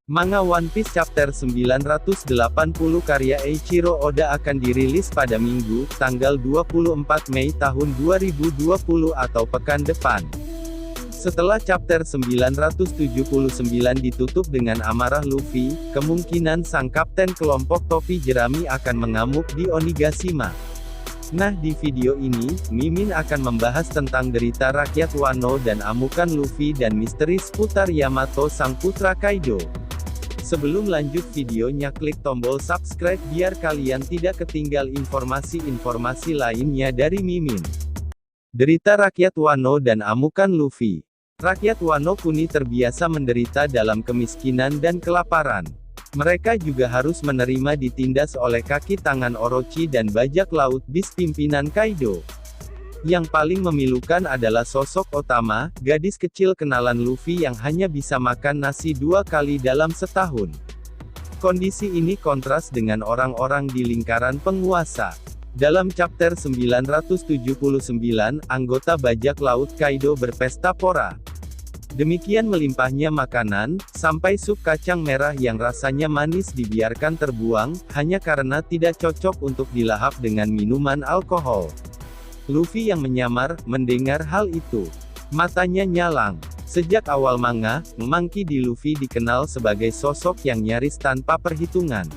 Manga One Piece Chapter 980 karya Eiichiro Oda akan dirilis pada Minggu, tanggal 24 Mei tahun 2020 atau pekan depan. Setelah chapter 979 ditutup dengan amarah Luffy, kemungkinan sang kapten kelompok topi jerami akan mengamuk di Onigashima. Nah, di video ini, Mimin akan membahas tentang derita rakyat Wano dan amukan Luffy dan misteri seputar Yamato sang putra Kaido. Sebelum lanjut videonya, klik tombol subscribe biar kalian tidak ketinggal informasi-informasi lainnya dari Mimin. Derita rakyat Wano dan amukan Luffy. Rakyat Wano Kuni terbiasa menderita dalam kemiskinan dan kelaparan. Mereka juga harus menerima ditindas oleh kaki tangan Orochi dan bajak laut bis pimpinan Kaido. Yang paling memilukan adalah sosok Otama, gadis kecil kenalan Luffy yang hanya bisa makan nasi 2 kali dalam setahun. Kondisi ini kontras dengan orang-orang di lingkaran penguasa. Dalam chapter 979, anggota bajak laut Kaido berpesta pora. Demikian melimpahnya makanan, sampai sup kacang merah yang rasanya manis dibiarkan terbuang, hanya karena tidak cocok untuk dilahap dengan minuman alkohol. Luffy yang menyamar, mendengar hal itu. Matanya nyalang. Sejak awal manga, Monkey D. Luffy dikenal sebagai sosok yang nyaris tanpa perhitungan.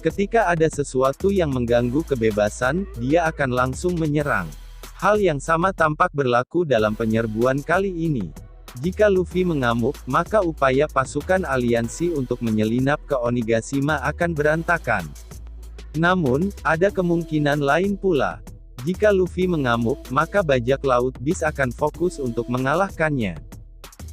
Ketika ada sesuatu yang mengganggu kebebasan, dia akan langsung menyerang. Hal yang sama tampak berlaku dalam penyerbuan kali ini. Jika Luffy mengamuk, maka upaya pasukan aliansi untuk menyelinap ke Onigashima akan berantakan. Namun, ada kemungkinan lain pula. Jika Luffy mengamuk, maka bajak laut bis akan fokus untuk mengalahkannya.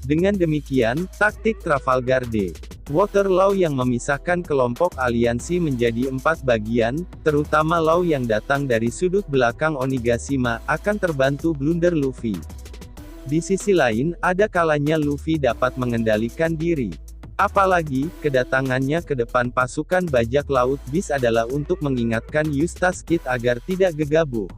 Dengan demikian, taktik Trafalgar Day Water Law yang memisahkan kelompok aliansi menjadi 4 bagian, terutama Law yang datang dari sudut belakang Onigashima, akan terbantu blunder Luffy. Di sisi lain, ada kalanya Luffy dapat mengendalikan diri. Apalagi, kedatangannya ke depan pasukan bajak laut bis adalah untuk mengingatkan Eustace Kid agar tidak gegabah.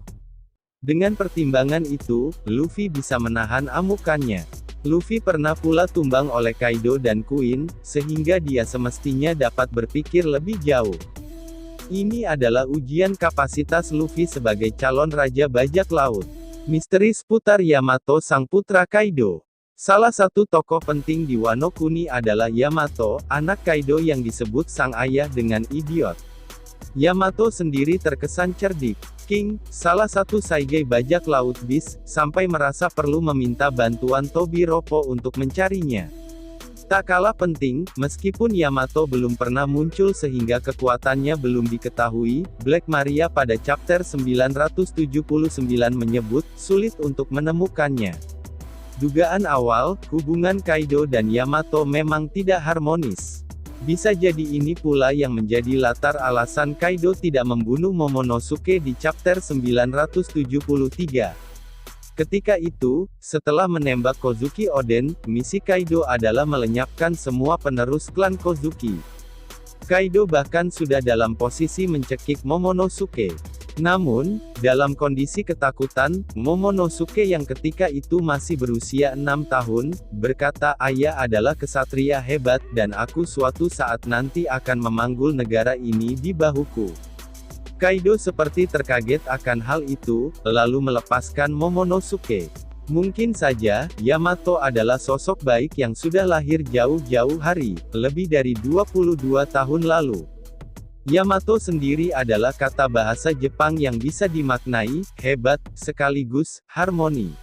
Dengan pertimbangan itu, Luffy bisa menahan amukannya. Luffy pernah pula tumbang oleh Kaido dan Queen, sehingga dia semestinya dapat berpikir lebih jauh. Ini adalah ujian kapasitas Luffy sebagai calon raja bajak laut. Misteri seputar Yamato sang putra Kaido. Salah satu tokoh penting di Wano Kuni adalah Yamato, anak Kaido yang disebut sang ayah dengan idiot. Yamato sendiri terkesan cerdik. King, salah satu saige bajak laut bis, sampai merasa perlu meminta bantuan Tobi Roppo untuk mencarinya. Tak kalah penting, meskipun Yamato belum pernah muncul sehingga kekuatannya belum diketahui, Black Maria pada chapter 979 menyebut, sulit untuk menemukannya. Dugaan awal, hubungan Kaido dan Yamato memang tidak harmonis. Bisa jadi ini pula yang menjadi latar alasan Kaido tidak membunuh Momonosuke di chapter 973. Ketika itu, setelah menembak Kozuki Oden, misi Kaido adalah melenyapkan semua penerus klan Kozuki. Kaido bahkan sudah dalam posisi mencekik Momonosuke. Namun, dalam kondisi ketakutan, Momonosuke yang ketika itu masih berusia 6 tahun, berkata, "Ayah adalah kesatria hebat, dan aku suatu saat nanti akan memanggul negara ini di bahuku." Kaido seperti terkaget akan hal itu, lalu melepaskan Momonosuke. Mungkin saja, Yamato adalah sosok baik yang sudah lahir jauh-jauh hari, lebih dari 22 tahun lalu. Yamato sendiri adalah kata bahasa Jepang yang bisa dimaknai, hebat, sekaligus, harmoni.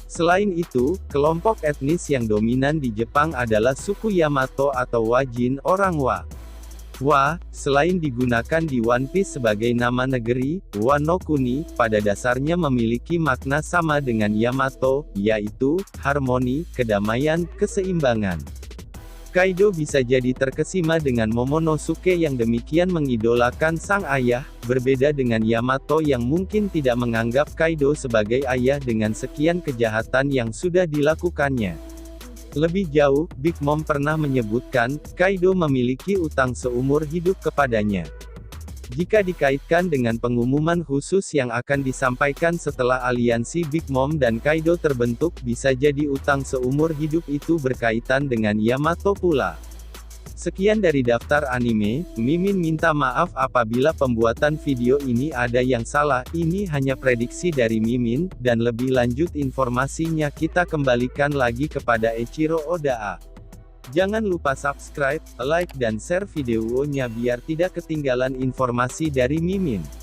Selain itu, kelompok etnis yang dominan di Jepang adalah suku Yamato atau Wajin, orang Wa. Wa, selain digunakan di One Piece sebagai nama negeri, Wano Kuni, pada dasarnya memiliki makna sama dengan Yamato, yaitu, harmoni, kedamaian, keseimbangan. Kaido bisa jadi terkesima dengan Momonosuke yang demikian mengidolakan sang ayah, berbeda dengan Yamato yang mungkin tidak menganggap Kaido sebagai ayah dengan sekian kejahatan yang sudah dilakukannya. Lebih jauh, Big Mom pernah menyebutkan, Kaido memiliki utang seumur hidup kepadanya. Jika dikaitkan dengan pengumuman khusus yang akan disampaikan setelah aliansi Big Mom dan Kaido terbentuk, bisa jadi utang seumur hidup itu berkaitan dengan Yamato pula. Sekian dari daftar anime. Mimin minta maaf apabila pembuatan video ini ada yang salah. Ini hanya prediksi dari Mimin, dan lebih lanjut informasinya kita kembalikan lagi kepada Eiichiro Oda. Jangan lupa subscribe, like dan share videonya biar tidak ketinggalan informasi dari Mimin.